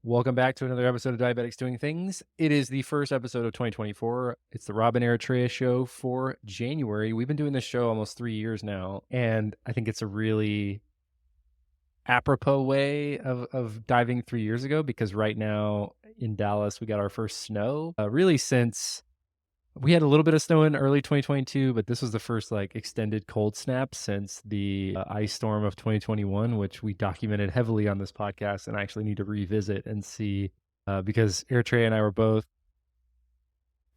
Welcome back to another episode of Diabetics Doing Things. It is the first episode of 2024. It's the Rob and Eritrea Show for January. We've been doing this show almost 3 years now, and I think it's a really apropos way of diving 3 years ago because right now in Dallas, we got our first snow. Really since we had a little bit of snow in early 2022, but this was the first extended cold snap since the ice storm of 2021, which we documented heavily on this podcast, and I actually need to revisit and see because Eritrea and I were both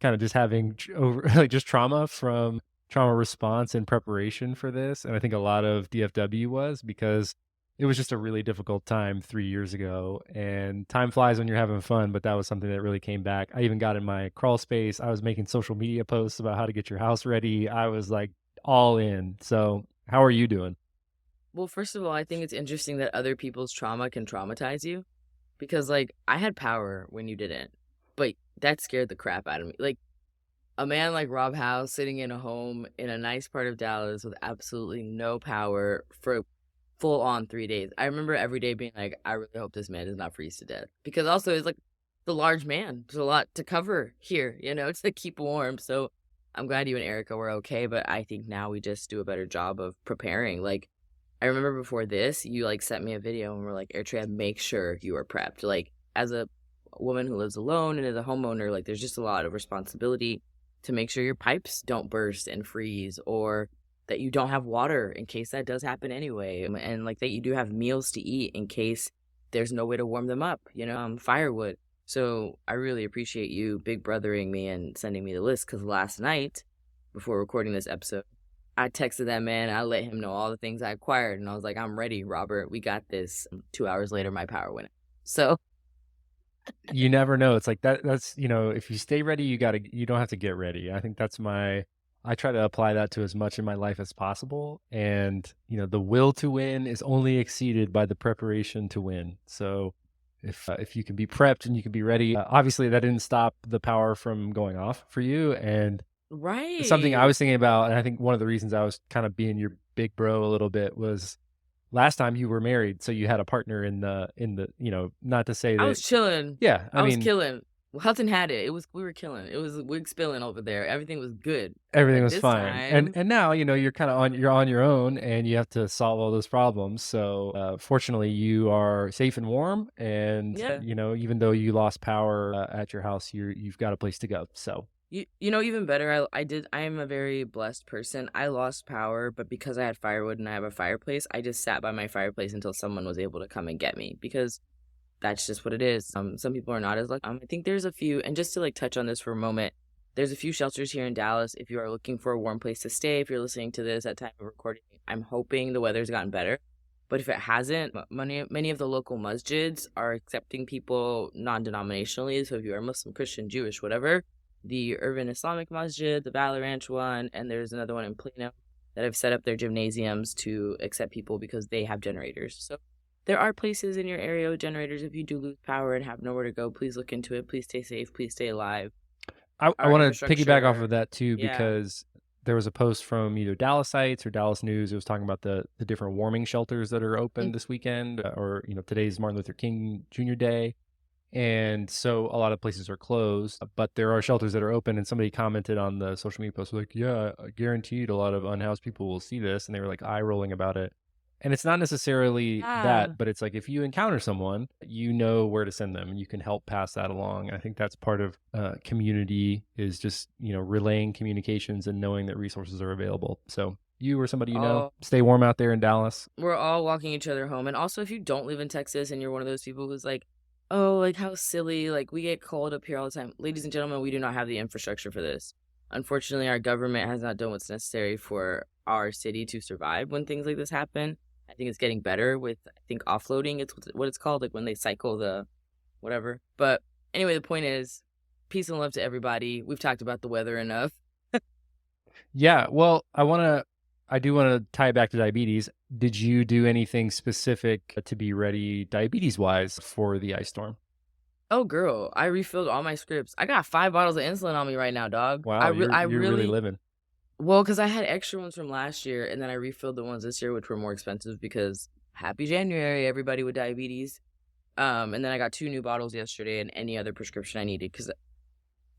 kind of just having just trauma from trauma response and preparation for this, and I think a lot of DFW was because it was just a really difficult time 3 years ago, and time flies when you're having fun, but that was something that really came back. I even got in my crawl space. I was making social media posts about how to get your house ready. I was all in. So how are you doing? Well, first of all, I think it's interesting that other people's trauma can traumatize you because, I had power when you didn't, but that scared the crap out of me. A man like Rob House sitting in a home in a nice part of Dallas with absolutely no power for full on 3 days. I remember every day being like, I really hope this man does not freeze to death because also it's the large man. There's a lot to cover here, to keep warm. So I'm glad you and Erica were okay, but I think now we just do a better job of preparing. I remember before this, you sent me a video and we're like, Eritrea, make sure you are prepped. As a woman who lives alone and as a homeowner, there's just a lot of responsibility to make sure your pipes don't burst and freeze, or that you don't have water in case that does happen anyway. And that you do have meals to eat in case there's no way to warm them up, firewood. So I really appreciate you big brothering me and sending me the list, because last night, before recording this episode, I texted that man. I let him know all the things I acquired, and I was like, "I'm ready, Robert. We got this." 2 hours later, my power went out. So You never know. It's that's if you stay ready, you don't have to get ready. I think I try to apply that to as much in my life as possible. And, the will to win is only exceeded by the preparation to win. So if you can be prepped and you can be ready, obviously that didn't stop the power from going off for you. And something I right. was thinking about, and I think one of the reasons I was kind of being your big bro a little bit was last time you were married. So you had a partner not to say I that. was chilling. Yeah. I I was mean, killing. Hudson had it. We were killing. It was wig spilling over there. Everything was good. everything But was this fine. And time, and now, you're kind of you're on your own and you have to solve all those problems. So, fortunately you are safe and warm, and yeah. even though you lost power at your house, you've got a place to go. So, Even better, I am a very blessed person. I lost power, but because I had firewood and I have a fireplace, I just sat by my fireplace until someone was able to come and get me, because that's just what it is. Some people are not as lucky. I think there's a few, and just to touch on this for a moment, there's a few shelters here in Dallas. If you are looking for a warm place to stay, if you're listening to this at time of recording, I'm hoping the weather's gotten better. But if it hasn't, many of the local masjids are accepting people non-denominationally. So if you are Muslim, Christian, Jewish, whatever, the Urban Islamic Masjid, the Valley Ranch one, and there's another one in Plano that have set up their gymnasiums to accept people because they have generators. So there are places in your area with generators. If you do lose power and have nowhere to go, please look into it. Please stay safe. Please stay alive. I Our want to piggyback off of infrastructure, that too, yeah. because there was a post from either Dallasites or Dallas News. It was talking about the different warming shelters that are open Mm. this weekend, or today's Martin Luther King Jr. Day. And so a lot of places are closed, but there are shelters that are open. And somebody commented on the social media post, like, yeah, guaranteed a lot of unhoused people will see this. And they were eye rolling about it. And it's not necessarily Yeah. that, but it's if you encounter someone, you know where to send them and you can help pass that along. I think that's part of community, is just, relaying communications and knowing that resources are available. So you or somebody All stay warm out there in Dallas. we're all walking each other home. And also, if you don't live in Texas and you're one of those people who's like, oh, how silly, we get cold up here all the time. Ladies and gentlemen, we do not have the infrastructure for this. Unfortunately, our government has not done what's necessary for our city to survive when things like this happen. I think it's getting better with, I think, offloading. It's what it's called, when they cycle the whatever. But anyway, the point is, peace and love to everybody. We've talked about the weather enough. Yeah, well, I do want to tie it back to diabetes. Did you do anything specific to be ready diabetes wise for the ice storm? Oh, girl, I refilled all my scripts. I got 5 bottles of insulin on me right now, dog. Wow, I you're really really, living. well, because I had extra ones from last year, and then I refilled the ones this year, which were more expensive because happy January, everybody with diabetes. And then I got 2 new bottles yesterday and any other prescription I needed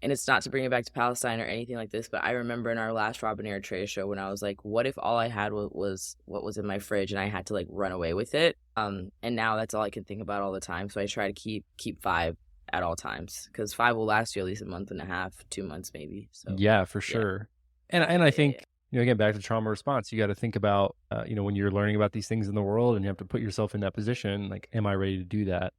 and it's not to bring it back to Palestine or anything like this, but I remember in our last Rob and Eritrea show when I was like, what if all I had was what was in my fridge and I had to like run away with it? And now that's all I can think about all the time. So I try to keep 5 at all times because 5 will last you at least a month and a half, 2 months maybe. So Yeah, for sure. And I think, again, back to trauma response, you got to think about, when you're learning about these things in the world and you have to put yourself in that position, like, am I ready to do that?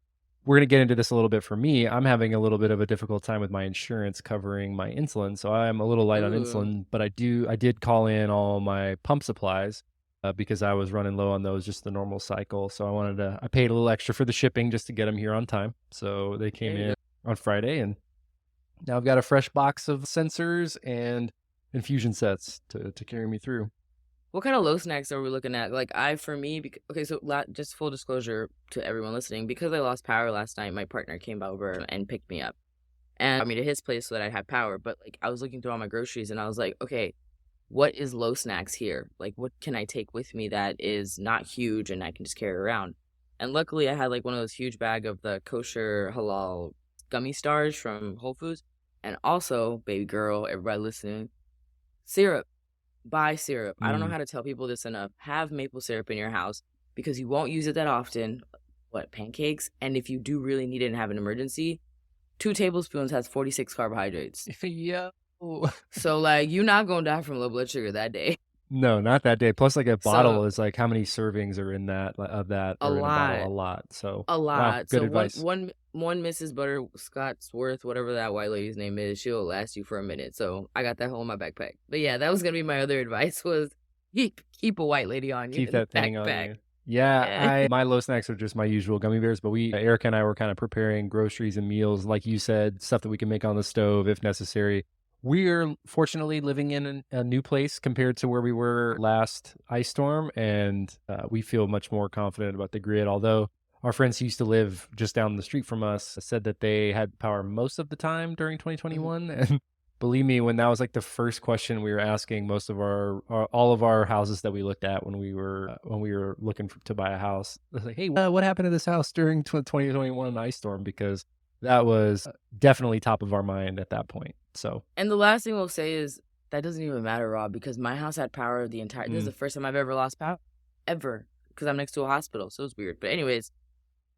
We're going to get into this a little bit for me. I'm having a little bit of a difficult time with my insurance covering my insulin. So I'm a little light on Ooh. insulin, but I did call in all my pump supplies because I was running low on those, just the normal cycle. So I paid a little extra for the shipping just to get them here on time. So they came in on Friday, and now I've got a fresh box of sensors and infusion sets to carry me through. What kind of low snacks are we looking at? Like for me, okay, so just full disclosure to everyone listening, because I lost power last night, my partner came over and picked me up and brought me to his place so that I'd have power. But like I was looking through all my groceries and I was like, okay, what is low snacks here? Like what can I take with me that is not huge and I can just carry around? And luckily I had like one of those huge bag of the kosher halal gummy stars from Whole Foods. And also, baby girl, everybody listening, syrup. Buy syrup. I don't know how to tell people this enough. Have maple syrup in your house because you won't use it that often. Pancakes? And if you do really need it and have an emergency, 2 tablespoons has 46 carbohydrates. Yeah. So like you're not gonna die from low blood sugar that day. No, not that day. Plus, like a bottle is like how many servings are in that of that A or in a bottle? A lot. lot. So A wow, lot. good So advice. one Mrs. Butterscotchworth, whatever that white lady's name is, she'll last you for a minute. So I got that whole in my backpack. But yeah, that was gonna be my other advice was keep a white lady on you. Keep that thing on backpack. you. Yeah, Yeah. my low snacks are just my usual gummy bears, but Erica and I were kind of preparing groceries and meals, like you said, stuff that we can make on the stove if necessary. We're fortunately living in a new place compared to where we were last ice storm, and we feel much more confident about the grid. Although our friends who used to live just down the street from us said that they had power most of the time during 2021, and believe me, when that was like the first question we were asking most of all of our houses that we looked at when we were looking to buy a house, it was like, hey, what happened to this house during 2021 ice storm? Because that was definitely top of our mind at that point. So, and the last thing we'll say is that doesn't even matter, Rob, because my house had power the entire. This is the first time I've ever lost power, ever, because I'm next to a hospital, so it's weird. But anyways,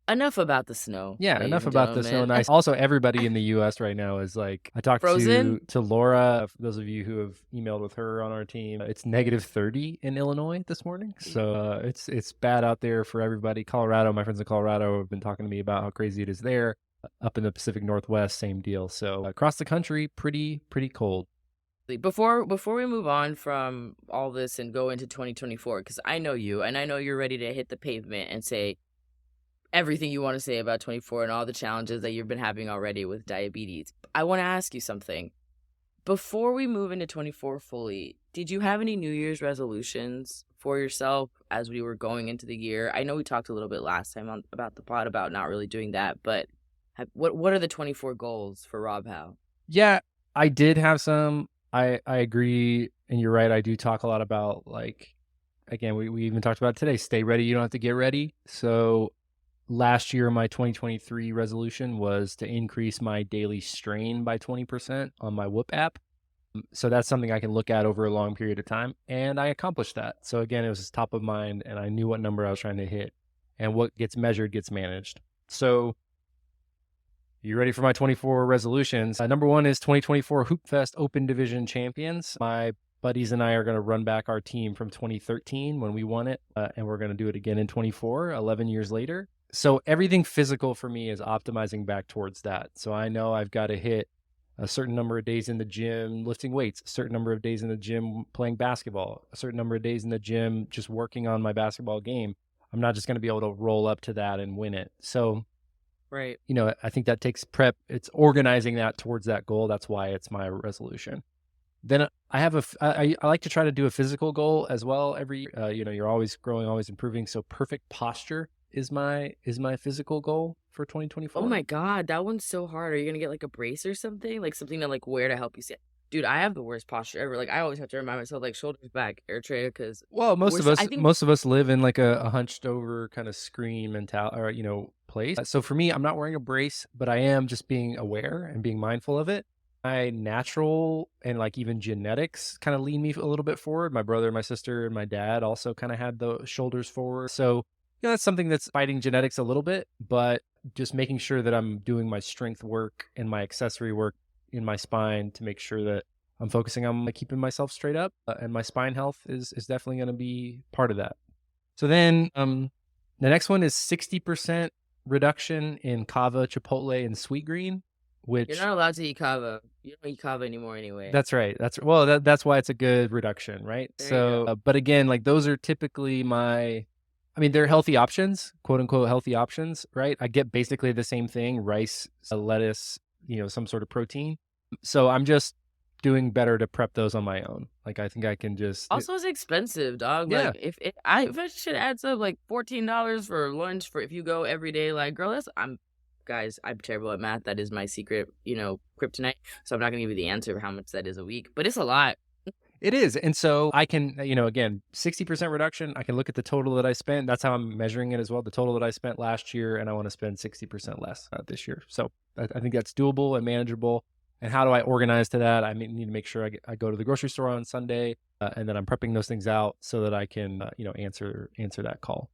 enough about the snow. Yeah, enough about the snow and ice. Also, everybody in the U.S. right now is like, I talked frozen to Laura. For those of you who have emailed with her on our team, it's negative 30 in Illinois this morning. So it's bad out there for everybody. Colorado, my friends in Colorado have been talking to me about how crazy it is there. Up in the Pacific Northwest, same deal. So across the country, pretty cold. Before we move on from all this and go into 2024, because I know you and I know you're ready to hit the pavement and say everything you want to say about 24 and all the challenges that you've been having already with diabetes. I want to ask you something. Before we move into 24 fully, did you have any New Year's resolutions for yourself as we were going into the year? I know we talked a little bit last time about the pod about not really doing that, but what are the 24 goals for Rob Howe? Yeah, I did have some. I agree, and you're right. I do talk a lot about, like, again, we even talked about it today, stay ready, you don't have to get ready. So last year, my 2023 resolution was to increase my daily strain by 20% on my Whoop app. So that's something I can look at over a long period of time, and I accomplished that. So again, it was just top of mind, and I knew what number I was trying to hit, and what gets measured gets managed. So you ready for my 24 resolutions? Number 1 is 2024 Hoop Fest Open Division Champions. My buddies and I are going to run back our team from 2013 when we won it, and we're going to do it again in 24, 11 years later. So everything physical for me is optimizing back towards that. So I know I've got to hit a certain number of days in the gym lifting weights, a certain number of days in the gym playing basketball, a certain number of days in the gym just working on my basketball game. I'm not just going to be able to roll up to that and win it. So right, I think that takes prep. It's organizing that towards that goal. That's why it's my resolution. Then I have I like to try to do a physical goal as well every year. You're always growing, always improving. So perfect posture is my physical goal for 2024. Oh my God, that one's so hard. Are you going to get like a brace or something? Like something to like wear to help you see? Dude, I have the worst posture ever. Like I always have to remind myself like shoulders back, Eritrea, because most of us live in like a hunched over kind of screen mentality, or place. So for me, I'm not wearing a brace, but I am just being aware and being mindful of it. My natural and like even genetics kind of lean me a little bit forward. My brother, my sister, and my dad also kind of had the shoulders forward. So, that's something that's fighting genetics a little bit, but just making sure that I'm doing my strength work and my accessory work in my spine to make sure that I'm focusing on like, keeping myself straight up, and my spine health is definitely going to be part of that. So then, the next one is 60% reduction in kava, chipotle, and sweet green, You're which not allowed to eat kava. You don't eat kava anymore anyway. that's right. That's why it's a good reduction, right? There you go. But again, like those are typically they're healthy options, quote unquote healthy options, right? I get basically the same thing, rice, lettuce, some sort of protein. So I'm just doing better to prep those on my own. Like I think I can just Also, it's expensive, dog. Yeah. Like if that shit adds up like $14 for lunch for if you go every day, like girl, I'm terrible at math. That is my secret, kryptonite. So I'm not gonna give you the answer of how much that is a week, but it's a lot. It is. And so I can, again, 60% reduction. I can look at the total that I spent. That's how I'm measuring it as well. The total that I spent last year, and I want to spend 60% less this year. So I think that's doable and manageable. And how do I organize to that? I need to make sure I go to the grocery store on Sunday, and then I'm prepping those things out so that I can, answer that call.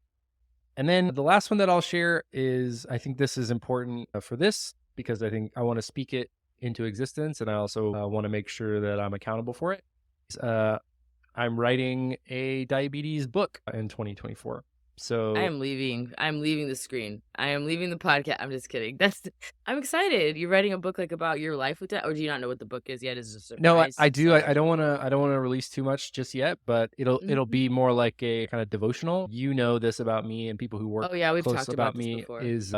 And then the last one that I'll share is, I think this is important for this because I think I want to speak it into existence, and I also want to make sure that I'm accountable for it. I'm writing a diabetes book in 2024. So I'm leaving the screen. I am leaving the podcast. I'm just kidding. I'm excited. You're writing a book like about your life with that, or do you not know what the book is yet? Is it a surprise? No, I do. I don't want to release too much just yet, but it'll be more like a kind of devotional. You know this about me and people who work we've close talked about about this me before. is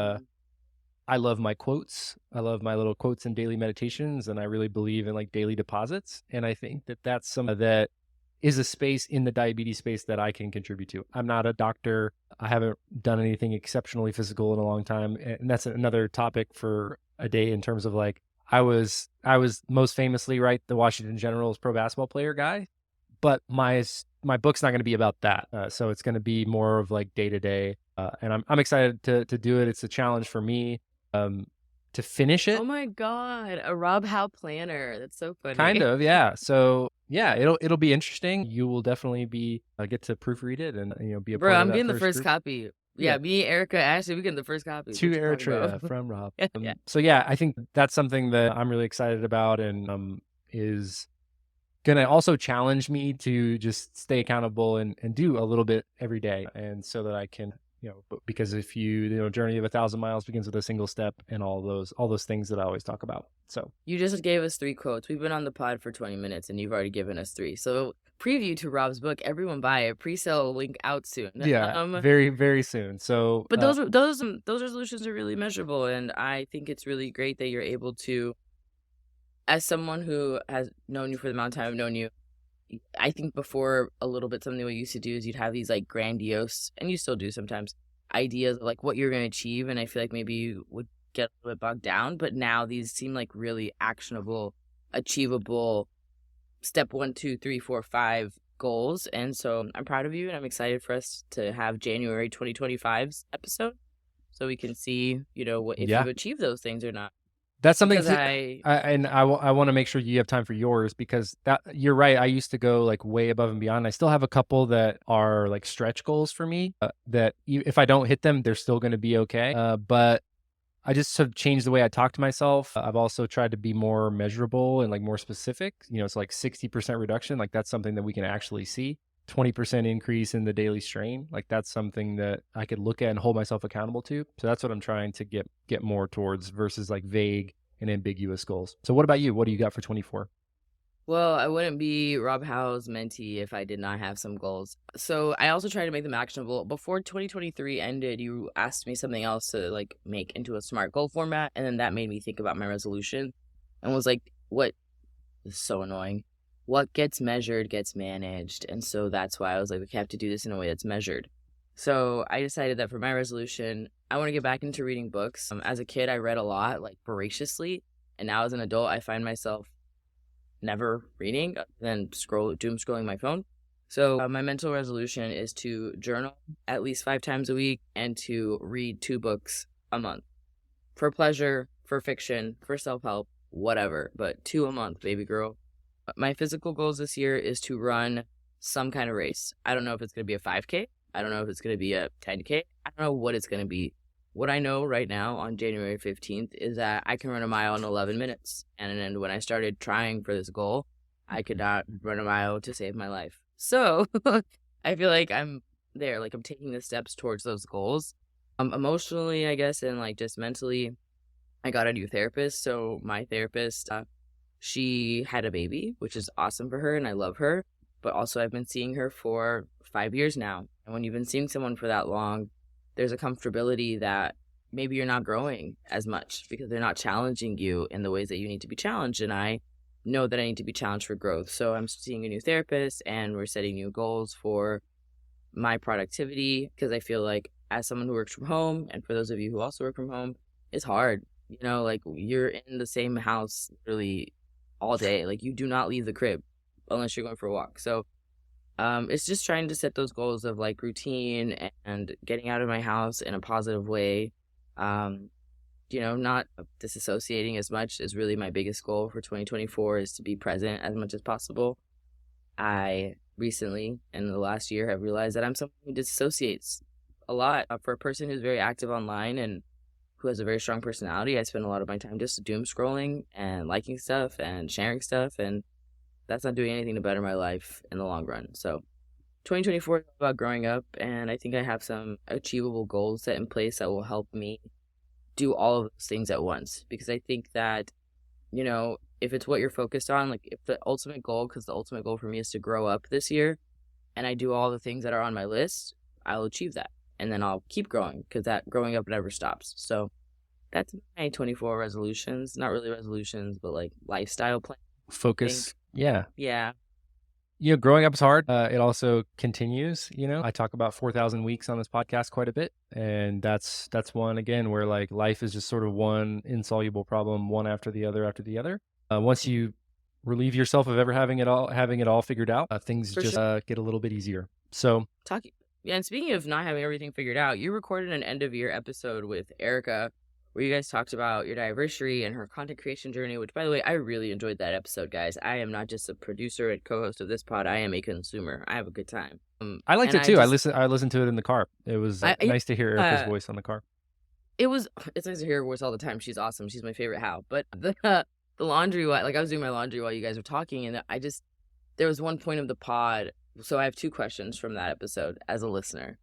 I love my quotes. I love my little quotes and daily meditations, and I really believe in like daily deposits. And I think that that's some that is a space in the diabetes space that I can contribute to. I'm not a doctor. I haven't done anything exceptionally physical in a long time. And that's another topic for a day in terms of like, I was most famously, right, the Washington Generals pro basketball player guy, but my book's not going to be about that. So it's going to be more of like day to day. And I'm excited to do it. It's a challenge for me to finish it. Oh my God, a Rob Howe planner. That's so funny. Kind of, yeah. So yeah, it'll be interesting. You will definitely be get to proofread it and be a Bro, part I'm of that getting the first group. copy. Yeah. Me, Erica, Ashley, we getting the first copy. To What you talking Eritrea about? from Rob. Yeah. So yeah, I think that's something that I'm really excited about and is gonna also challenge me to just stay accountable and do a little bit every day, and so that I can because if journey of 1,000 miles begins with a single step and all those things that I always talk about. So You just gave us 3 quotes. We've been on the pod for 20 minutes and you've already given us 3. So preview to Rob's book. Everyone buy it. Pre-sale link out soon. yeah, very, very soon. So But those resolutions are really measurable, and I think it's really great that you're able to, as someone who has known you for the amount of time I've known you, I think before a little bit something we used to do is you'd have these like grandiose, and you still do sometimes, ideas of like what you're going to achieve, and I feel like maybe you would get a little bit bogged down, but now these seem like really actionable, achievable, step 1, 2, 3, 4, 5 goals, and so I'm proud of you, and I'm excited for us to have January 2025's episode, so we can see if you've achieved those things or not. That's something Because I want to make sure you have time for yours, because that you're right. I used to go like way above and beyond. I still have a couple that are like stretch goals for me that if I don't hit them, they're still going to be okay. But I just have changed the way I talk to myself. I've also tried to be more measurable and like more specific. It's like 60% reduction. Like that's something that we can actually see. 20% increase in the daily strain. Like that's something that I could look at and hold myself accountable to. So that's what I'm trying to get more towards versus like vague and ambiguous goals. So what about you? What do you got for 24? Well, I wouldn't be Rob Howe's mentee if I did not have some goals. So I also try to make them actionable. Before 2023 ended, you asked me something else to like make into a SMART goal format. And then that made me think about my resolution and was like, this is so annoying. What gets measured gets managed. And so that's why I was like, we have to do this in a way that's measured. So I decided that for my resolution, I want to get back into reading books. As a kid, I read a lot, like voraciously. And now as an adult, I find myself never reading, then doom scrolling my phone. So my mental resolution is to journal at least 5 times a week and to read 2 books a month. For pleasure, for fiction, for self-help, whatever. But 2 a month, baby girl. My physical goals this year is to run some kind of race. I don't know if it's going to be a 5K. I don't know if it's going to be a 10K. I don't know what it's going to be. What I know right now on January 15th is that I can run a mile in 11 minutes. And then when I started trying for this goal, I could not run a mile to save my life. So I feel like I'm there, like I'm taking the steps towards those goals. Emotionally, I guess, and like just mentally, I got a new therapist. So my therapist, she had a baby, which is awesome for her, and I love her. But also, I've been seeing her for 5 years now. And when you've been seeing someone for that long, there's a comfortability that maybe you're not growing as much because they're not challenging you in the ways that you need to be challenged. And I know that I need to be challenged for growth. So I'm seeing a new therapist, and we're setting new goals for my productivity, because I feel like as someone who works from home, and for those of you who also work from home, it's hard. You know, like you're in the same house literally all day. Like you do not leave the crib unless you're going for a walk. So it's just trying to set those goals of like routine and getting out of my house in a positive way. Not disassociating as much is really my biggest goal for 2024, is to be present as much as possible. I recently, in the last year, have realized that I'm someone who disassociates a lot. For a person who's very active online and who has a very strong personality, I spend a lot of my time just doom scrolling and liking stuff and sharing stuff, and that's not doing anything to better my life in the long run. So 2024 is about growing up, and I think I have some achievable goals set in place that will help me do all of those things at once. Because I think that, if it's what you're focused on, like if the ultimate goal, because the ultimate goal for me is to grow up this year, and I do all the things that are on my list, I'll achieve that. And then I'll keep growing, because that growing up never stops. So that's my 24 resolutions. Not really resolutions, but like lifestyle plan. Focus. Yeah. Yeah. Growing up is hard. It also continues. I talk about 4,000 weeks on this podcast quite a bit. And that's one, again, where like life is just sort of one insoluble problem, one after the other. Once you relieve yourself of ever having it all figured out, things For just sure. get a little bit easier. So Yeah, and speaking of not having everything figured out, you recorded an end of year episode with Erica where you guys talked about your diversity and her content creation journey, which, by the way, I really enjoyed that episode, guys. I am not just a producer and co-host of this pod. I am a consumer. I have a good time. I liked it too. I listened to it in the car. It was nice to hear Erica's voice on the car. It's nice to hear her voice all the time. She's awesome. She's my favorite Hal. But the laundry, like I was doing my laundry while you guys were talking, and there was one point of the pod. So I have 2 questions from that episode as a listener.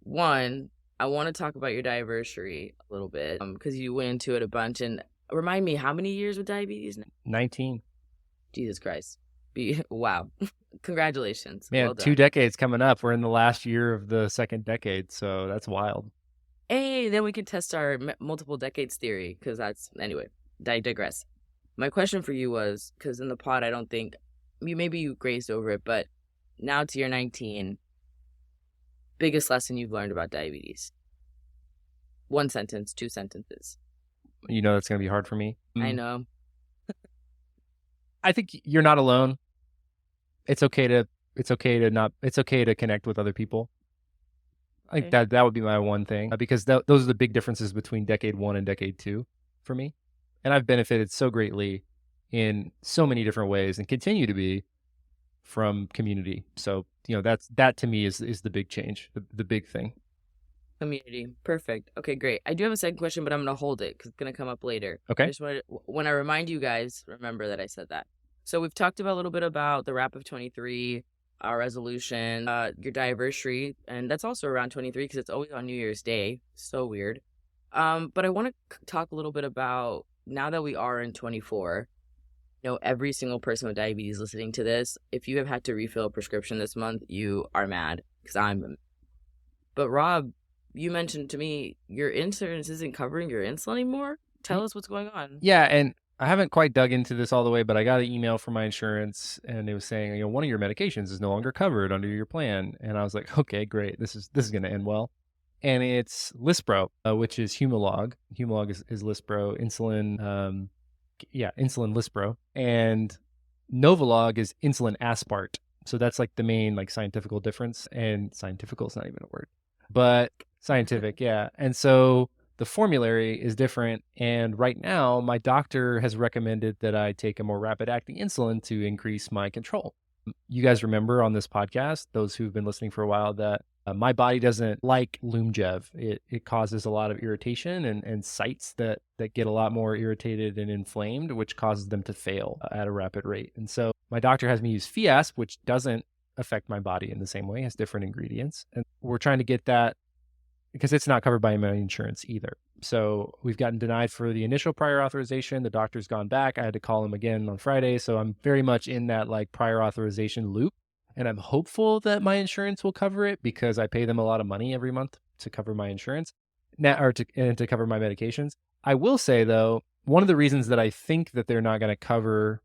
One, I want to talk about your diversity a little bit, because you went into it a bunch. And remind me, how many years with diabetes now? 19. Jesus Christ. Wow. Congratulations. Man, well done. 2 decades coming up. We're in the last year of the second decade, so that's wild. Hey, then we could test our multiple decades theory, because anyway, I digress. My question for you was, because in the pod, I don't think, maybe you grazed over it, but now to your 19, biggest lesson you've learned about diabetes? 1 sentence, 2 sentences. That's going to be hard for me. I know. I think you're not alone. It's okay to connect with other people. I think that would be my one thing, because those are the big differences between decade 1 and decade 2 for me. And I've benefited so greatly in so many different ways and continue to be from community. So, that to me is the big change, the big thing. Community. Perfect. Okay, great. I do have a second question, but I'm going to hold it because it's going to come up later. Okay. I just wanted, when I remind you guys, remember that I said that. So we've talked about a little bit about the wrap of 23, our resolution, your diversity, and that's also around 23 because it's always on New Year's Day. So weird. But I want to talk a little bit about, now that we are in 24, every single person with diabetes listening to this, if you have had to refill a prescription this month, you are mad, because I'm. But Rob, you mentioned to me your insurance isn't covering your insulin anymore. Tell us what's going on. Yeah, and I haven't quite dug into this all the way, but I got an email from my insurance, and it was saying, one of your medications is no longer covered under your plan. And I was like, okay, great. This is going to end well. And it's Lispro, which is Humalog. Humalog is Lispro. Insulin, insulin Lispro. And Novolog is insulin Aspart. So that's like the main scientific difference. And scientific is not even a word, but scientific, yeah. And so the formulary is different. And right now, my doctor has recommended that I take a more rapid acting insulin to increase my control. You guys remember on this podcast, those who've been listening for a while, that my body doesn't like Lumjev. It causes a lot of irritation and sites that get a lot more irritated and inflamed, which causes them to fail at a rapid rate. And so my doctor has me use Fiasp, which doesn't affect my body in the same way, has different ingredients. And we're trying to get that because it's not covered by my insurance either. So we've gotten denied for the initial prior authorization. The doctor's gone back. I had to call him again on Friday. So I'm very much in that like prior authorization loop. And I'm hopeful that my insurance will cover it because I pay them a lot of money every month to cover my insurance and to cover my medications. I will say, though, one of the reasons that I think that they're not going to cover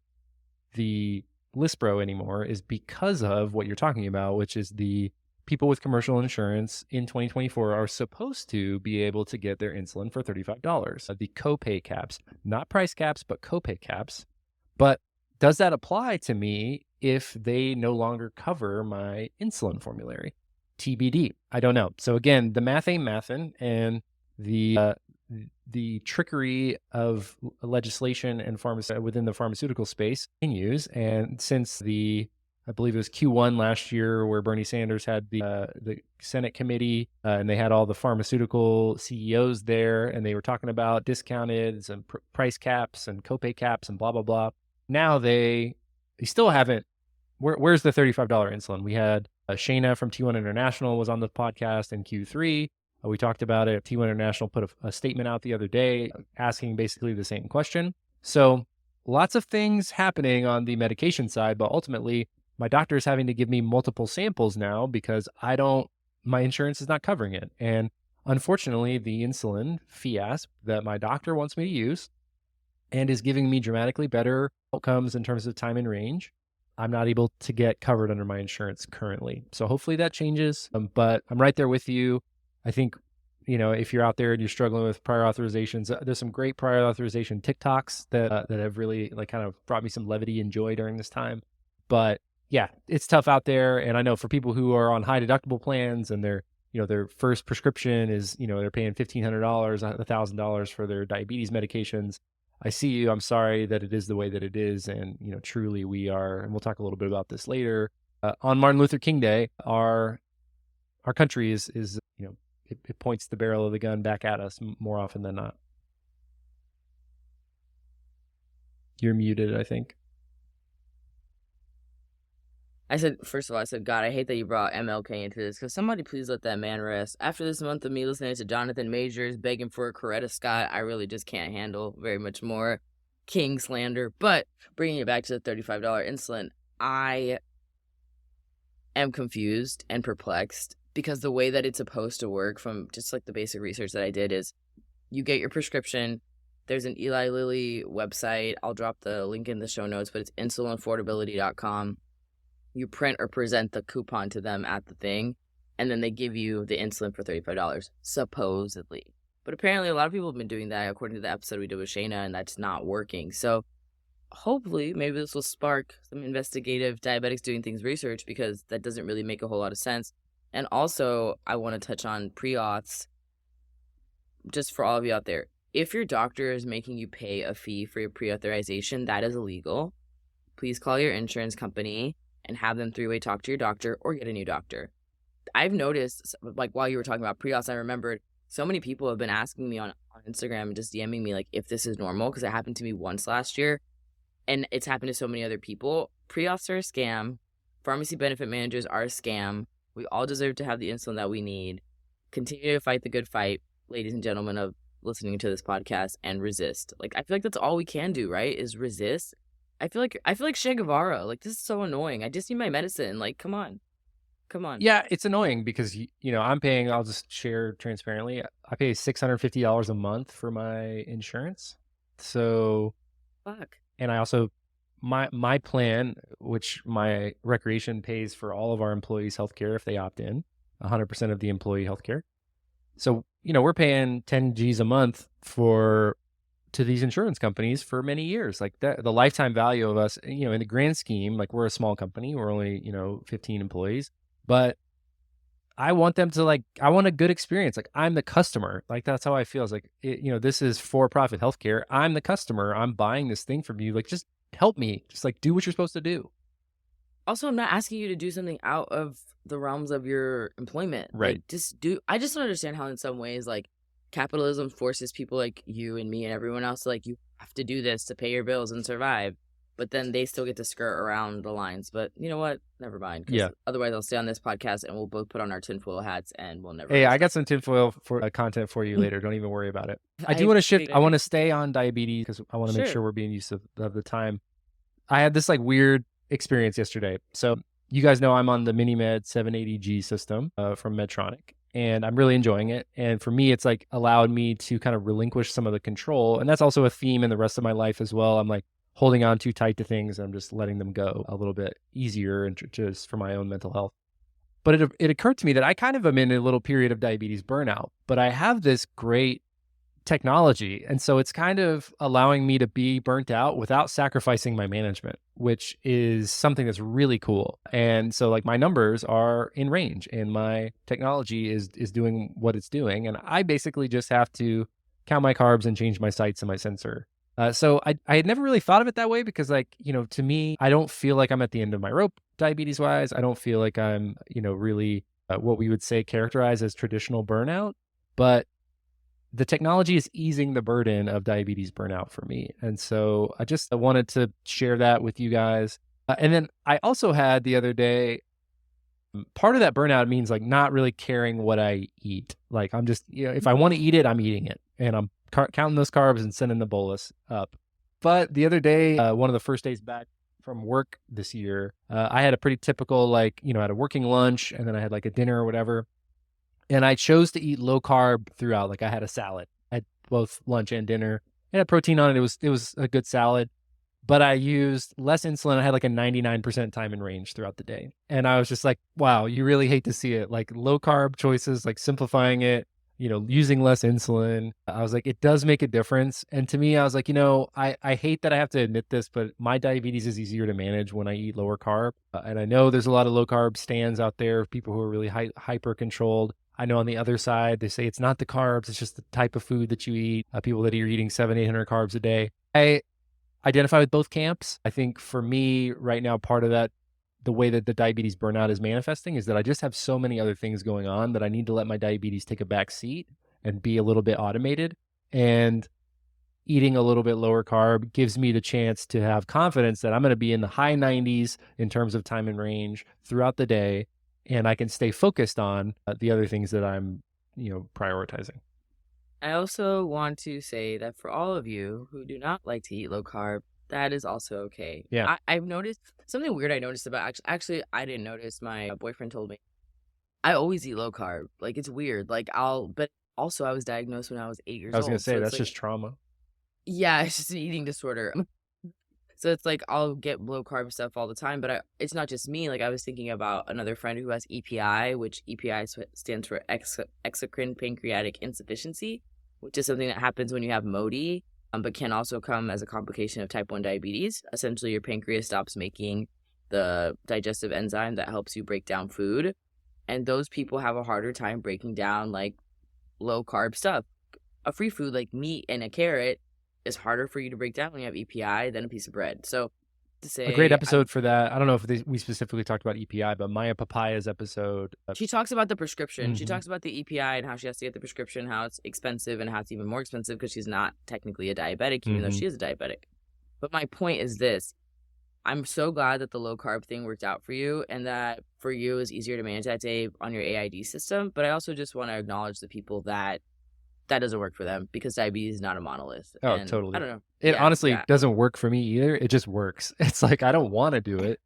the Lispro anymore is because of what you're talking about, which is the people with commercial insurance in 2024 are supposed to be able to get their insulin for $35. The copay caps, not price caps, but copay caps. But does that apply to me if they no longer cover my insulin formulary? TBD. I don't know. So again, the math ain't mathin', and the trickery of legislation and within the pharmaceutical space continues. And since I believe it was Q1 last year where Bernie Sanders had the Senate committee and they had all the pharmaceutical CEOs there and they were talking about discounted and price caps and copay caps and blah, blah, blah. Now they still haven't. Where's the $35 insulin? We had Shayna from T1 International was on the podcast in Q3. We talked about it. T1 International put a statement out the other day asking basically the same question. So lots of things happening on the medication side, but ultimately my doctor is having to give me multiple samples now because my insurance is not covering it. And unfortunately, the insulin, Fiasp, that my doctor wants me to use and is giving me dramatically better outcomes in terms of time and range, I'm not able to get covered under my insurance currently. So hopefully that changes. But I'm right there with you. I think, if you're out there and you're struggling with prior authorizations, there's some great prior authorization TikToks that have really kind of brought me some levity and joy during this time. But yeah, it's tough out there. And I know for people who are on high deductible plans and their first prescription is, they're paying $1,500, $1,000 for their diabetes medications. I see you. I'm sorry that it is the way that it is. And, truly we are, and we'll talk a little bit about this later. On Martin Luther King Day, our country is it points the barrel of the gun back at us more often than not. You're muted, I think. First of all, I said, God, I hate that you brought MLK into this because somebody please let that man rest. After this month of me listening to Jonathan Majors begging for a Coretta Scott, I really just can't handle very much more King slander. But bringing it back to the $35 insulin, I am confused and perplexed because the way that it's supposed to work from just like the basic research that I did is you get your prescription. There's an Eli Lilly website. I'll drop the link in the show notes, but it's insulinaffordability.com. You print or present the coupon to them at the thing, and then they give you the insulin for $35, supposedly. But apparently a lot of people have been doing that according to the episode we did with Shayna, and that's not working. So hopefully maybe this will spark some investigative diabetics doing things research because that doesn't really make a whole lot of sense. And also I want to touch on pre-auths just for all of you out there. If your doctor is making you pay a fee for your pre-authorization, that is illegal. Please call your insurance company and have them three-way talk to your doctor or get a new doctor. I've noticed, like while you were talking about pre-auths, I remembered so many people have been asking me on Instagram and just DMing me like if this is normal because it happened to me once last year and it's happened to so many other people. Pre-auths are a scam. Pharmacy benefit managers are a scam. We all deserve to have the insulin that we need. Continue to fight the good fight, ladies and gentlemen of listening to this podcast, and resist. Like I feel like that's all we can do, right? Is resist. I feel like Che Guevara. Like this is so annoying. I just need my medicine. Like come on. Yeah, it's annoying because I'm paying. I'll just share transparently. I pay $650 a month for my insurance. So, fuck. And I also my plan, which my recreation pays for all of our employees' healthcare if they opt in, 100% of the employee healthcare. So we're paying 10 G's a month to these insurance companies for many years. Like the lifetime value of us, in the grand scheme, like we're a small company, we're only 15 employees, but I want them to like, I want a good experience. Like I'm the customer. Like that's how I feel. It's like, this is for-profit healthcare. I'm the customer. I'm buying this thing from you. Like just help me. Just like do what you're supposed to do. Also, I'm not asking you to do something out of the realms of your employment. Right. Like, I just don't understand how in some ways, like, capitalism forces people like you and me and everyone else to, like, you have to do this to pay your bills and survive. But then they still get to skirt around the lines. But you know what? Never mind. Yeah. Otherwise, I'll stay on this podcast and we'll both put on our tinfoil hats and we'll never. Hey, I got some tinfoil for content for you later. Don't even worry about it. I do I want to shift. figured. I want to stay on diabetes because I want to make Sure. sure we're being use of the time. I had this like weird experience yesterday. So you guys know I'm on the MiniMed 780G system from Medtronic, and I'm really enjoying it. And for me, it's like allowed me to kind of relinquish some of the control. And that's also a theme in the rest of my life as well. I'm like holding on too tight to things. And I'm just letting them go a little bit easier and just for my own mental health. But it occurred to me that I kind of am in a little period of diabetes burnout, but I have this great technology. And so it's kind of allowing me to be burnt out without sacrificing my management, which is something that's really cool. And so like my numbers are in range and my technology is doing what it's doing. And I basically just have to count my carbs and change my sites and my sensor. So I had never really thought of it that way because like, to me, I don't feel like I'm at the end of my rope diabetes wise. I don't feel like I'm, really what we would say characterized as traditional burnout, but the technology is easing the burden of diabetes burnout for me. And so I wanted to share that with you guys. And then I also had the other day, part of that burnout means like not really caring what I eat. Like I'm just, if I want to eat it, I'm eating it. And I'm counting those carbs and sending the bolus up. But the other day, one of the first days back from work this year, I had a pretty typical, like, I had a working lunch and then I had like a dinner or whatever. And I chose to eat low carb throughout. Like I had a salad at both lunch and dinner. It had protein on it. It was a good salad, but I used less insulin. I had like a 99% time in range throughout the day. And I was just like, wow, you really hate to see it. Like low carb choices, like simplifying it, using less insulin. I was like, it does make a difference. And to me, I was like, I hate that I have to admit this, but my diabetes is easier to manage when I eat lower carb. And I know there's a lot of low carb stands out there, people who are really hyper controlled. I know on the other side, they say it's not the carbs, it's just the type of food that you eat, people that are eating 700-800 carbs a day. I identify with both camps. I think for me right now, part of that, the way that the diabetes burnout is manifesting is that I just have so many other things going on that I need to let my diabetes take a back seat and be a little bit automated. And eating a little bit lower carb gives me the chance to have confidence that I'm going to be in the high 90s in terms of time and range throughout the day. And I can stay focused on the other things that I'm, prioritizing. I also want to say that for all of you who do not like to eat low carb, that is also okay. Yeah. I've noticed something weird I noticed about, actually, I didn't notice. My boyfriend told me. I always eat low carb. Like, it's weird. Like, but also I was diagnosed when I was 8 years old. I was going to say, so that's like, just trauma. Yeah, it's just an eating disorder. So it's like I'll get low carb stuff all the time, but it's not just me. Like I was thinking about another friend who has EPI, which EPI stands for exocrine pancreatic insufficiency, which is something that happens when you have MODY, but can also come as a complication of type 1 diabetes. Essentially, your pancreas stops making the digestive enzyme that helps you break down food. And those people have a harder time breaking down like low carb stuff. A free food like meat and a carrot is harder for you to break down when you have EPI than a piece of bread. So to say a great episode for that. I don't know if we specifically talked about EPI, but Maya Papaya's episode. She talks about the prescription. Mm-hmm. She talks about the EPI and how she has to get the prescription, how it's expensive and how it's even more expensive because she's not technically a diabetic, even though she is a diabetic. But my point is this. I'm so glad that the low carb thing worked out for you and that for you is easier to manage that day on your AID system. But I also just want to acknowledge the people that doesn't work for them because diabetes is not a monolith. Oh, and totally. I don't know. It honestly doesn't work for me either. It just works. It's like, I don't want to do it,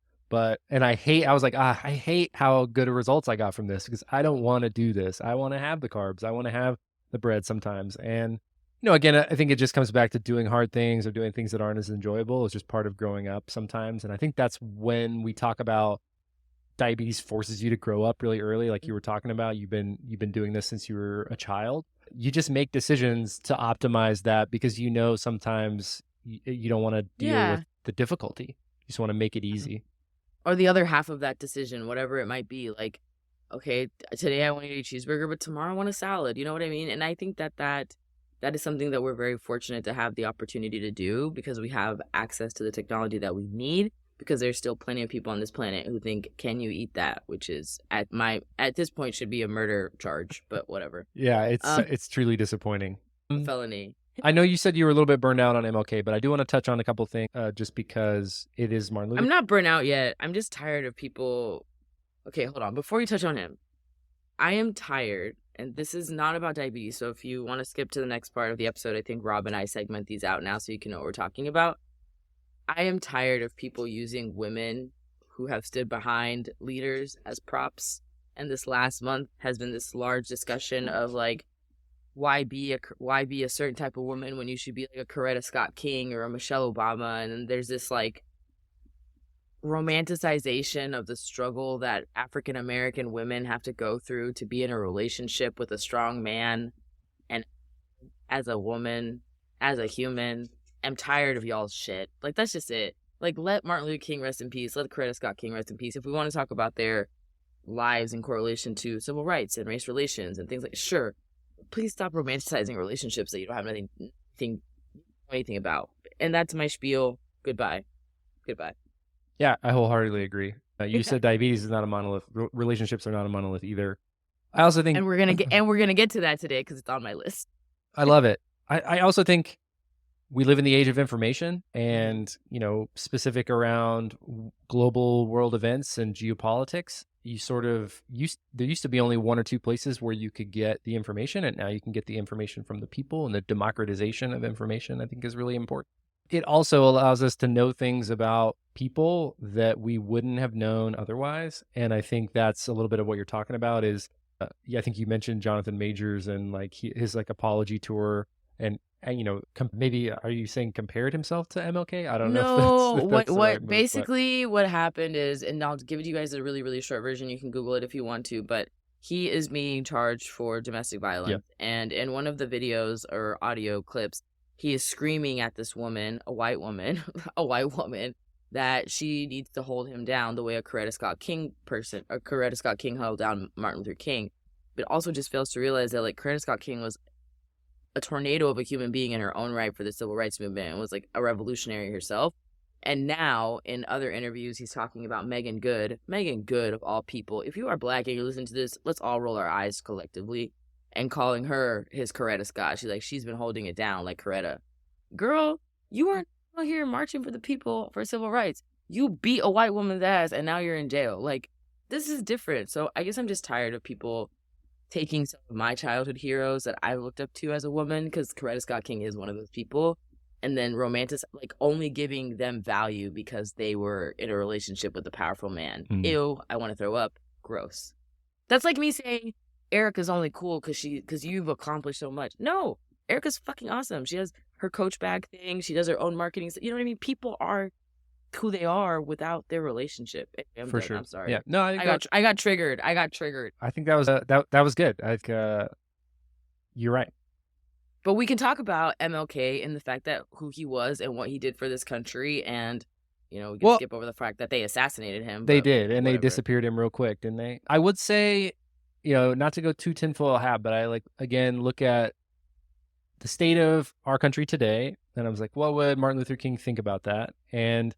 and I hate how good of results I got from this because I don't want to do this. I want to have the carbs. I want to have the bread sometimes. And, again, I think it just comes back to doing hard things or doing things that aren't as enjoyable. It's just part of growing up sometimes. And I think that's when we talk about diabetes forces you to grow up really early. Like you were talking about, you've been doing this since you were a child. You just make decisions to optimize that because sometimes you don't want to deal with the difficulty. You just want to make it easy. Or the other half of that decision, whatever it might be. Like okay, today I want to eat a cheeseburger, but tomorrow I want a salad. You know what I mean? And I think that is something that we're very fortunate to have the opportunity to do because we have access to the technology that we need. Because there's still plenty of people on this planet who think, "Can you eat that?" Which is at this point should be a murder charge, but whatever. Yeah, it's truly disappointing. A felony. I know you said you were a little bit burned out on MLK, but I do want to touch on a couple things just because it is Martin Luther. I'm not burnt out yet. I'm just tired of people. Okay, hold on. Before you touch on him, I am tired, and this is not about diabetes. So if you want to skip to the next part of the episode, I think Rob and I segment these out now so you can know what we're talking about. I am tired of people using women who have stood behind leaders as props. And this last month has been this large discussion of like, why be a certain type of woman when you should be like a Coretta Scott King or a Michelle Obama? And then there's this like romanticization of the struggle that African American women have to go through to be in a relationship with a strong man. And as a woman, as a human, I'm tired of y'all's shit. Like, that's just it. Like, let Martin Luther King rest in peace. Let Coretta Scott King rest in peace. If we want to talk about their lives in correlation to civil rights and race relations and things like, sure. Please stop romanticizing relationships that you don't have anything about. And that's my spiel. Goodbye. Yeah, I wholeheartedly agree. You said diabetes is not a monolith. Relationships are not a monolith either. I also think, and we're gonna get to that today because it's on my list. I love it. I also think we live in the age of information, and specific around global world events and geopolitics. There used to be only one or two places where you could get the information, and now you can get the information from the people, and the democratization of information, I think, is really important. It also allows us to know things about people that we wouldn't have known otherwise. And I think that's a little bit of what you're talking about is, I think you mentioned Jonathan Majors and like his like apology tour and maybe are you saying compared himself to MLK? I don't know. No, what happened is, and I'll give it to you guys a really, really short version. You can Google it if you want to, but he is being charged for domestic violence. Yeah. And in one of the videos or audio clips, he is screaming at this woman, a white woman, that she needs to hold him down the way a Coretta Scott King held down Martin Luther King. But also just fails to realize that like Coretta Scott King was a tornado of a human being in her own right for the civil rights movement and was like a revolutionary herself. And now in other interviews, he's talking about Megan Good of all people. If you are black and you listen to this, let's all roll our eyes collectively and calling her his Coretta Scott. She's been holding it down like Coretta. Girl, you aren't out here marching for the people for civil rights. You beat a white woman's ass and now you're in jail. Like, this is different. So I guess I'm just tired of people taking some of my childhood heroes that I looked up to as a woman, because Coretta Scott King is one of those people, and then only giving them value because they were in a relationship with a powerful man. Ew, I want to throw up. Gross. That's like me saying Erica's only cool because you've accomplished so much. No, Erica's fucking awesome. She has her coach bag thing. She does her own marketing. You know what I mean? People are who they are without their relationship. For sure. I'm sorry. Yeah. No, I got triggered. I think that was that was good. You're right. But we can talk about MLK and the fact that who he was and what he did for this country, and we can skip over the fact that they assassinated him. They did, and they disappeared him real quick, didn't they? I would say, not to go too tinfoil hat, but I look at the state of our country today, and I was like, what would Martin Luther King think about that? And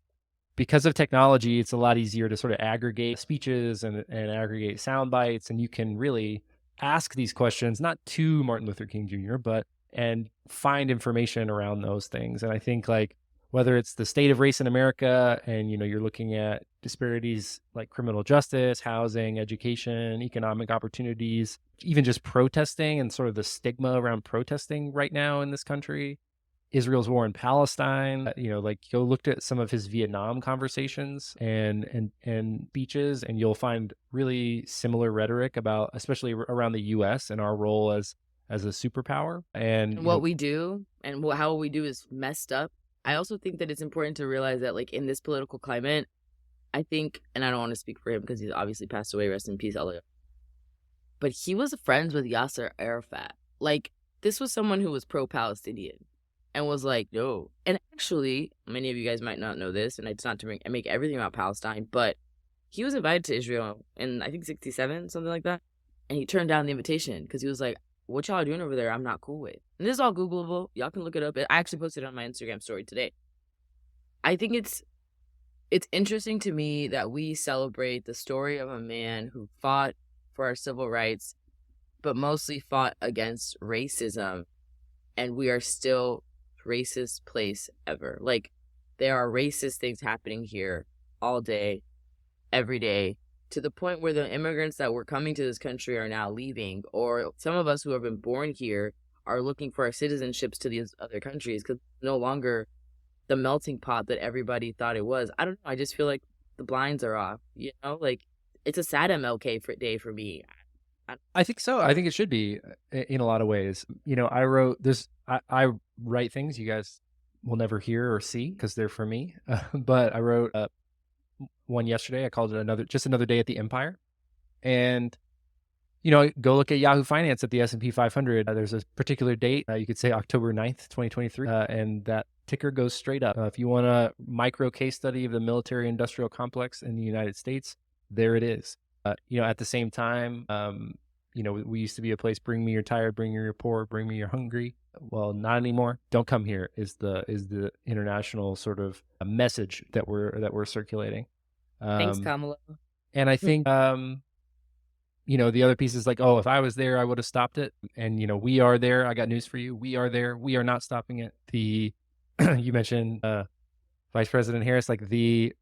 because of technology, it's a lot easier to sort of aggregate speeches and aggregate sound bites, and you can really ask these questions, not to Martin Luther King Jr., and find information around those things. And I think whether it's the state of race in America and, you're looking at disparities like criminal justice, housing, education, economic opportunities, even just protesting and sort of the stigma around protesting right now in this country, Israel's war in Palestine, go look at some of his Vietnam conversations and speeches, and you'll find really similar rhetoric about, especially around the U.S. and our role as a superpower. And what we do and how we do is messed up. I also think that it's important to realize that in this political climate, I think, and I don't want to speak for him because he's obviously passed away, rest in peace, but he was friends with Yasser Arafat. This was someone who was pro-Palestinian and was like, no. And actually, many of you guys might not know this, and it's not to make everything about Palestine, but he was invited to Israel in, I think, 67, something like that. And he turned down the invitation because he was like, what y'all are doing over there, I'm not cool with. And this is all Googleable. Y'all can look it up. I actually posted it on my Instagram story today. I think it's interesting to me that we celebrate the story of a man who fought for our civil rights, but mostly fought against racism. And we are still racist place ever. Like, there are racist things happening here all day, every day, to the point where the immigrants that were coming to this country are now leaving, or some of us who have been born here are looking for our citizenships to these other countries because no longer the melting pot that everybody thought it was. I don't know. I just feel like the blinds are off, like it's a sad MLK day for me. I think so. I think it should be in a lot of ways. I wrote this. I write things you guys will never hear or see because they're for me. But I wrote one yesterday. I called it just another day at the Empire. And go look at Yahoo Finance at the S&P 500. There's a particular date. You could say October 9th, 2023. And that ticker goes straight up. If you want a micro case study of the military industrial complex in the United States, there it is. At the same time, we used to be a place, bring me your tired, bring me your poor, bring me your hungry. Well, not anymore. Don't come here is the international sort of message that we're circulating. Thanks, Kamala. And I think, the other piece is like, oh, if I was there, I would have stopped it. And, we are there. I got news for you. We are there. We are not stopping it. You mentioned Vice President Harris, like the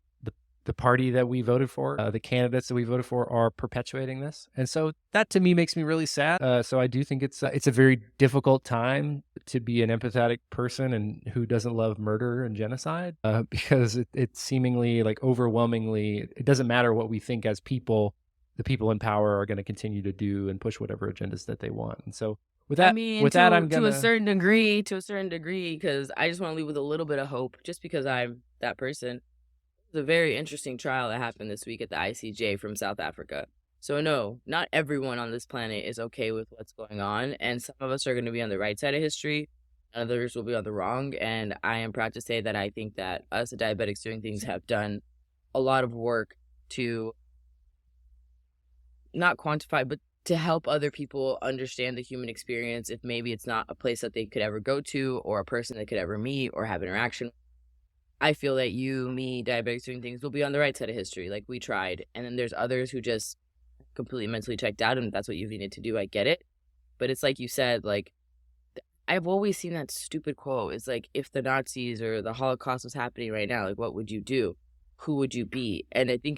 party that we voted for, the candidates that we voted for are perpetuating this. And so that to me makes me really sad. So I do think it's a very difficult time to be an empathetic person and who doesn't love murder and genocide because it seemingly, like, overwhelmingly, it doesn't matter what we think as people, the people in power are going to continue to do and push whatever agendas that they want. And so with that, I'm going to a certain degree, because I just want to leave with a little bit of hope just because I'm that person. It was a very interesting trial that happened this week at the ICJ from South Africa. So no, not everyone on this planet is okay with what's going on. And some of us are going to be on the right side of history. Others will be on the wrong. And I am proud to say that I think that us, the Diabetics Doing Things, have done a lot of work to not quantify, but to help other people understand the human experience if maybe it's not a place that they could ever go to or a person they could ever meet or have interaction with. I feel that you, me, Diabetics Doing Things will be on the right side of history. Like, we tried. And then there's others who just completely mentally checked out, and if that's what you needed to do, I get it. But it's like you said, like, I've always seen that stupid quote. It's like, if the Nazis or the Holocaust was happening right now, like, what would you do? Who would you be? And I think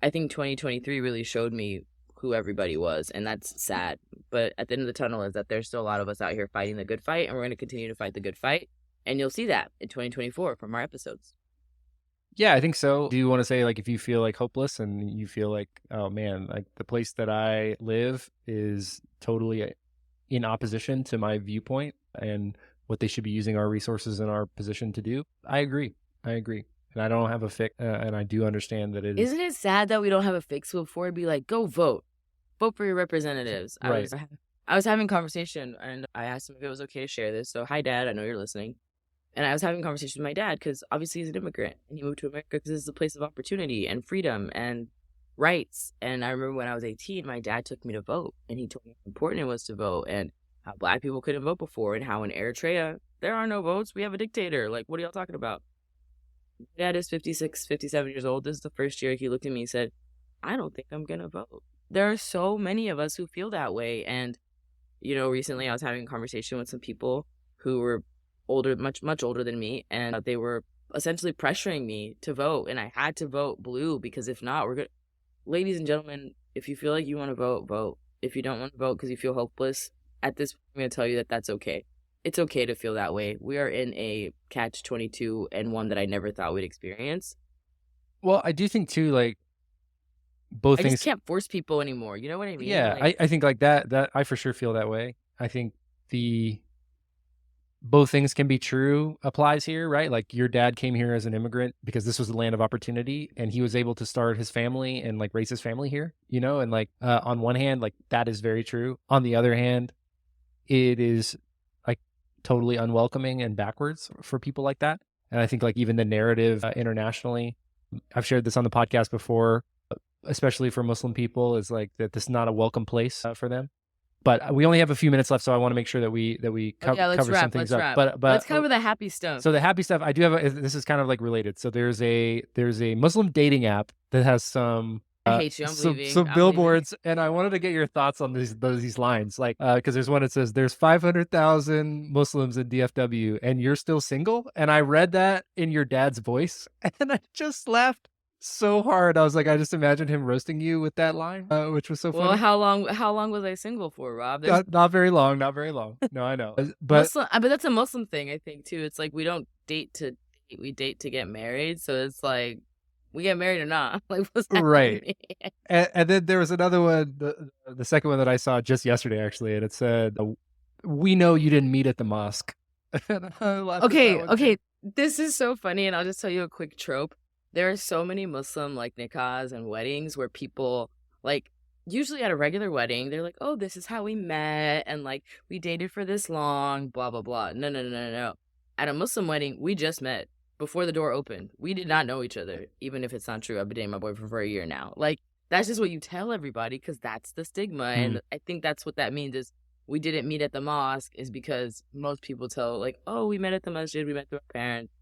2023 really showed me who everybody was, and that's sad. But at the end of the tunnel is that there's still a lot of us out here fighting the good fight, and we're going to continue to fight the good fight. And you'll see that in 2024 from our episodes. Yeah, I think so. Do you want to say, like, if you feel like hopeless and you feel like, oh man, like the place that I live is totally in opposition to my viewpoint and what they should be using our resources in our position to do? I agree. And I don't have a fix, and I do understand that it is. Isn't it sad that we don't have a fix before? It'd be like, go vote for your representatives. Right. I was having a conversation, and I asked him if it was okay to share this. So, hi, Dad. I know you're listening. And I was having a conversation with my dad because obviously he's an immigrant and he moved to America because it's a place of opportunity and freedom and rights. And I remember when I was 18, my dad took me to vote and he told me how important it was to vote and how Black people couldn't vote before and how in Eritrea, there are no votes. We have a dictator. Like, what are y'all talking about? My dad is 56, 57 years old. This is the first year he looked at me and said, I don't think I'm going to vote. There are so many of us who feel that way. And, recently I was having a conversation with some people who were older, much older than me, and they were essentially pressuring me to vote, and I had to vote blue because if not, we're good. Ladies and gentlemen, if you feel like you want to vote, vote. If you don't want to vote because you feel hopeless, at this point, I'm going to tell you that that's okay. It's okay to feel that way. We are in a catch-22 and one that I never thought we'd experience. Well, I do think too, like, both things. I just can't force people anymore. You know what I mean? Yeah, like, I think like that I for sure feel that way. I think both things can be true applies here, right? Like, your dad came here as an immigrant because this was the land of opportunity and he was able to start his family and like raise his family here, and like on one hand, like that is very true. On the other hand, it is like totally unwelcoming and backwards for people like that. And I think like even the narrative internationally, I've shared this on the podcast before, especially for Muslim people, is like that this is not a welcome place for them. But we only have a few minutes left, so I want to make sure that we Yeah, let's cover some wrap. things Let's up. wrap. But Let's cover the happy stuff. so the happy stuff, I do have. This is kind of like related. So there's a Muslim dating app that has some I hate you. I'm leaving. some I'm billboards, and I wanted to get your thoughts on these lines, like because there's one that says there's 500,000 Muslims in DFW, and you're still single. And I read that in your dad's voice, and I just laughed so hard. I was like, I just imagined him roasting you with that line, which was so funny. Well, how long was I single for, Rob? Not very long. Not very long. No, I know. But Muslim, but that's a Muslim thing, I think, too. It's like we don't date to date, we date to get married. So it's like we get married or not. Like, what's that right. mean? And then there was another one, the second one that I saw just yesterday, actually, and it said, "We know you didn't meet at the mosque." And I laughed at that one, too. Okay. This is so funny, and I'll just tell you a quick trope. There are so many Muslim like nikahs and weddings where people like usually at a regular wedding, they're like, "Oh, this is how we met, and like we dated for this long, blah blah blah." No. At a Muslim wedding, we just met before the door opened. We did not know each other, even if it's not true. I've been dating my boyfriend for a year now. Like that's just what you tell everybody because that's the stigma, and I think that's what that means is we didn't meet at the mosque is because most people tell like, "Oh, we met at the masjid, we met through our parents."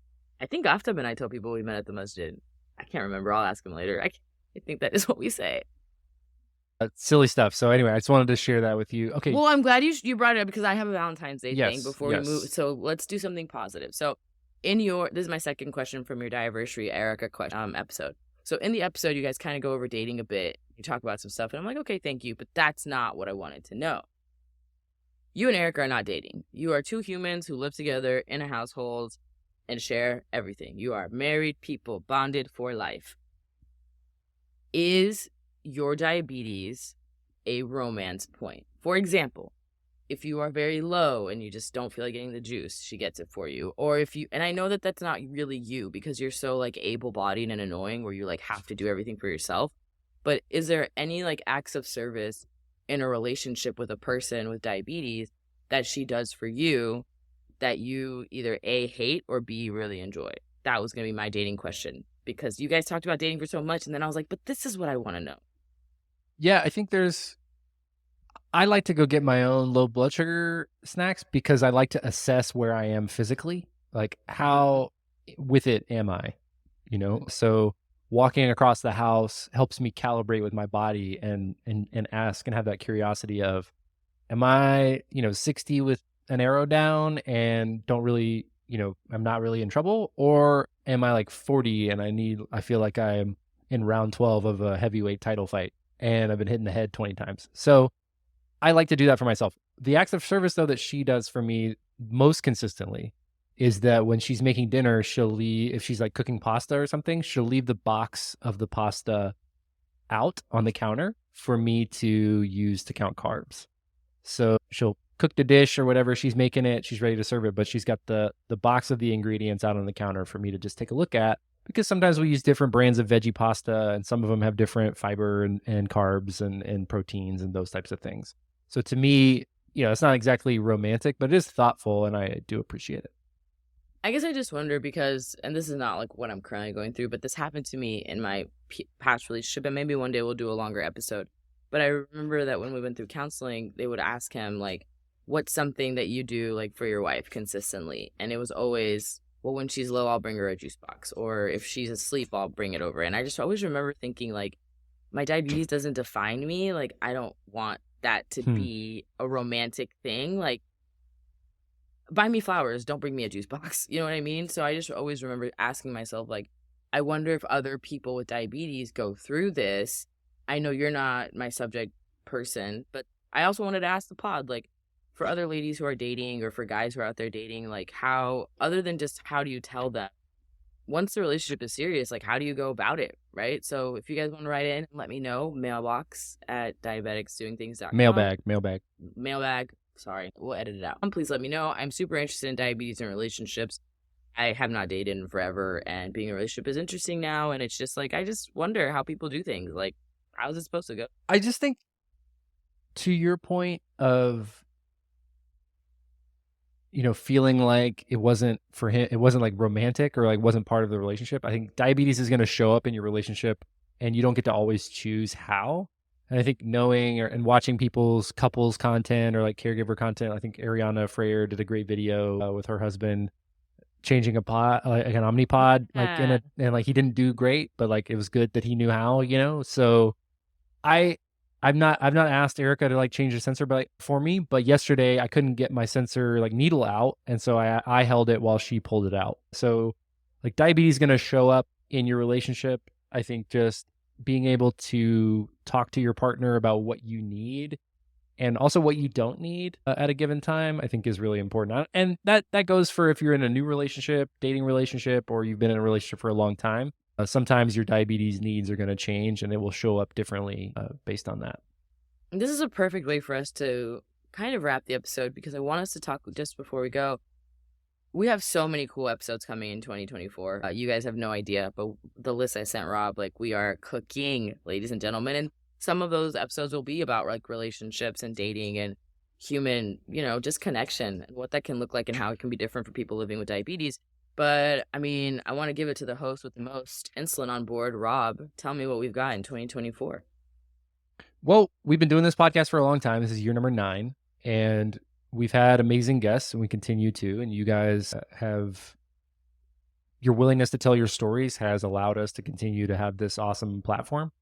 I think Aftab and I tell people we met at the masjid. I can't remember. I'll ask him later. I think that is what we say. Silly stuff. So anyway, I just wanted to share that with you. Okay. Well, I'm glad you brought it up because I have a Valentine's Day thing before we yes. move. So let's do something positive. So this is my second question from your Diversity Erica question episode. So in the episode, you guys kind of go over dating a bit. You talk about some stuff, and I'm like, okay, thank you, but that's not what I wanted to know. You and Erica are not dating. You are two humans who live together in a household and share everything. You are married people, bonded for life. Is your diabetes a romance point? For example, if you are very low and you just don't feel like getting the juice, she gets it for you. Or if you, and I know that that's not really you because you're so like able-bodied and annoying where you like have to do everything for yourself. But is there any like acts of service in a relationship with a person with diabetes that she does for you that you either A, hate or B, really enjoy? That was going to be my dating question because you guys talked about dating for so much. And then I was like, but this is what I want to know. Yeah, I think I like to go get my own low blood sugar snacks because I like to assess where I am physically, like how with it am I, So walking across the house helps me calibrate with my body and ask and have that curiosity of, am I, 60 with an arrow down and don't really, I'm not really in trouble, or am I like 40 and I feel like I'm in round 12 of a heavyweight title fight and I've been hit in the head 20 times. So I like to do that for myself. The acts of service, though, that she does for me most consistently is that when she's making dinner, if she's like cooking pasta or something, she'll leave the box of the pasta out on the counter for me to use to count carbs. So she'll cook the dish or whatever, she's making it, she's ready to serve it, but she's got the box of the ingredients out on the counter for me to just take a look at, because sometimes we use different brands of veggie pasta and some of them have different fiber and carbs and proteins and those types of things. So to me, it's not exactly romantic, but it is thoughtful and I do appreciate it. I guess I just wonder because, and this is not like what I'm currently going through, but this happened to me in my past relationship, and maybe one day we'll do a longer episode. But I remember that when we went through counseling, they would ask him, like, what's something that you do, like, for your wife consistently? And it was always, well, when she's low, I'll bring her a juice box. Or if she's asleep, I'll bring it over. And I just always remember thinking, like, my diabetes doesn't define me. Like, I don't want that to be a romantic thing. Like, buy me flowers, don't bring me a juice box. You know what I mean? So I just always remember asking myself, like, I wonder if other people with diabetes go through this. I know you're not my subject person, but I also wanted to ask the pod, like, for other ladies who are dating or for guys who are out there dating, like, how, other than just how do you tell them once the relationship is serious, like, how do you go about it, right? So if you guys want to write in, let me know. Mailbox at diabeticsdoingthings.com. Mailbag. Sorry, we'll edit it out. Please let me know. I'm super interested in diabetes and relationships. I have not dated in forever, and being in a relationship is interesting now. And it's just like, I just wonder how people do things. Like, how's it supposed to go? I just think, to your point of, feeling like it wasn't for him, it wasn't like romantic or like wasn't part of the relationship. I think diabetes is going to show up in your relationship and you don't get to always choose how. And I think knowing and watching people's couples content or like caregiver content, I think Ariana Freyer did a great video with her husband changing a pod, like an Omnipod, like Yeah. and like he didn't do great, but like it was good that he knew how, So I I've not asked Erica to like change the sensor but for me, but yesterday I couldn't get my sensor like needle out, and so I held it while she pulled it out. So like diabetes is going to show up in your relationship. I think just being able to talk to your partner about what you need and also what you don't need at a given time, I think is really important. And that goes for if you're in a new relationship, dating relationship, or you've been in a relationship for a long time. Sometimes your diabetes needs are going to change and it will show up differently based on that. This is a perfect way for us to kind of wrap the episode because I want us to talk just before we go. We have so many cool episodes coming in 2024. You guys have no idea, but the list I sent Rob, like we are cooking, ladies and gentlemen. And some of those episodes will be about like relationships and dating and human, just connection and what that can look like and how it can be different for people living with diabetes. But I mean, I want to give it to the host with the most insulin on board. Rob, tell me what we've got in 2024. Well, we've been doing this podcast for a long time. This is year number 9, and we've had amazing guests, and we continue to. And you guys have your willingness to tell your stories has allowed us to continue to have this awesome platform.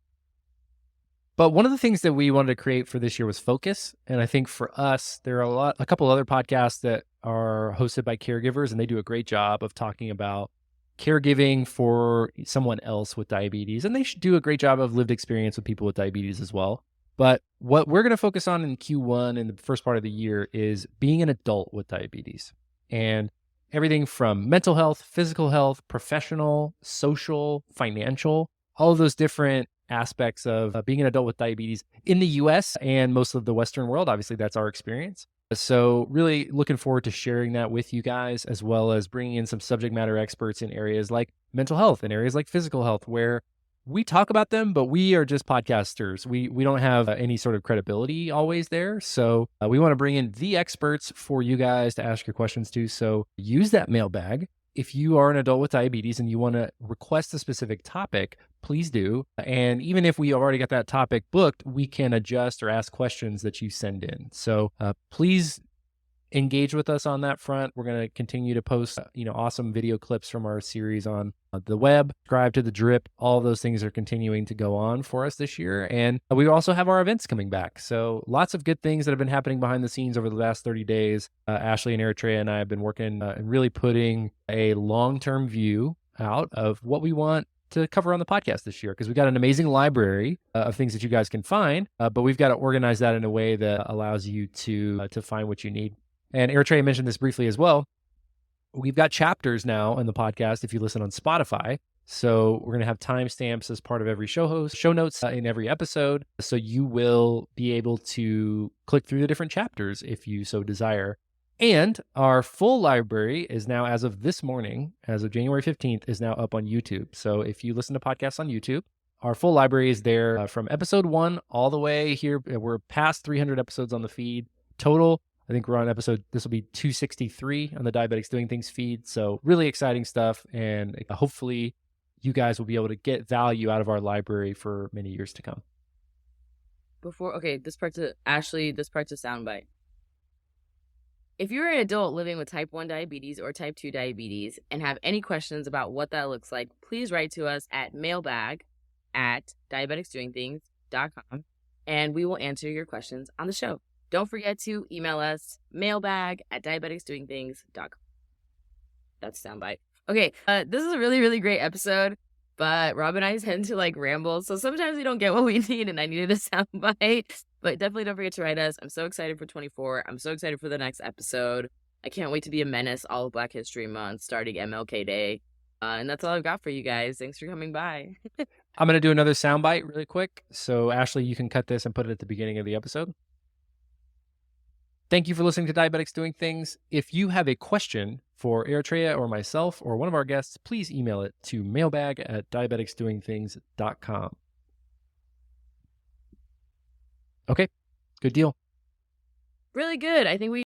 But one of the things that we wanted to create for this year was focus. And I think for us, there are a couple other podcasts that are hosted by caregivers, and they do a great job of talking about caregiving for someone else with diabetes. And they should do a great job of lived experience with people with diabetes as well. But what we're going to focus on in Q1 in the first part of the year is being an adult with diabetes, and everything from mental health, physical health, professional, social, financial, all of those different aspects of being an adult with diabetes in the US and most of the Western world. Obviously, that's our experience. So really looking forward to sharing that with you guys, as well as bringing in some subject matter experts in areas like mental health and areas like physical health, where we talk about them, but we are just podcasters. We don't have any sort of credibility always there. So we want to bring in the experts for you guys to ask your questions to. So use that mailbag. If you are an adult with diabetes and you want to request a specific topic, please do. And even if we already got that topic booked, we can adjust or ask questions that you send in. So please engage with us on that front. We're going to continue to post, awesome video clips from our series on the web. Subscribe to the Drip. All of those things are continuing to go on for us this year. And we also have our events coming back. So lots of good things that have been happening behind the scenes over the last 30 days. Ashley and Eritrea and I have been working and really putting a long-term view out of what we want to cover on the podcast this year, because we've got an amazing library of things that you guys can find, but we've got to organize that in a way that allows you to find what you need. And Eritrea mentioned this briefly as well. We've got chapters now in the podcast if you listen on Spotify. So we're going to have timestamps as part of every show notes in every episode. So you will be able to click through the different chapters if you so desire. And our full library is now, as of this morning, as of January 15th, is now up on YouTube. So if you listen to podcasts on YouTube, our full library is there from episode 1 all the way here. We're past 300 episodes on the feed total. I think we're on this will be 263 on the Diabetics Doing Things feed. So really exciting stuff. And hopefully you guys will be able to get value out of our library for many years to come. This part's a soundbite. If you're an adult living with type 1 diabetes or type 2 diabetes and have any questions about what that looks like, please write to us at mailbag@diabeticsdoingthings.com, and we will answer your questions on the show. Don't forget to email us, mailbag@diabeticsdoingthings.com. That's soundbite. Okay, this is a really, really great episode, but Rob and I tend to ramble, so sometimes we don't get what we need, and I needed a soundbite. But definitely don't forget to write us. I'm so excited for 24. I'm so excited for the next episode. I can't wait to be a menace all of Black History Month, starting MLK Day. And that's all I've got for you guys. Thanks for coming by. I'm going to do another soundbite really quick. So Ashley, you can cut this and put it at the beginning of the episode. Thank you for listening to Diabetics Doing Things. If you have a question for Eritrea or myself or one of our guests, please email it to mailbag@diabeticsdoingthings.com. Okay, good deal. Really good. I think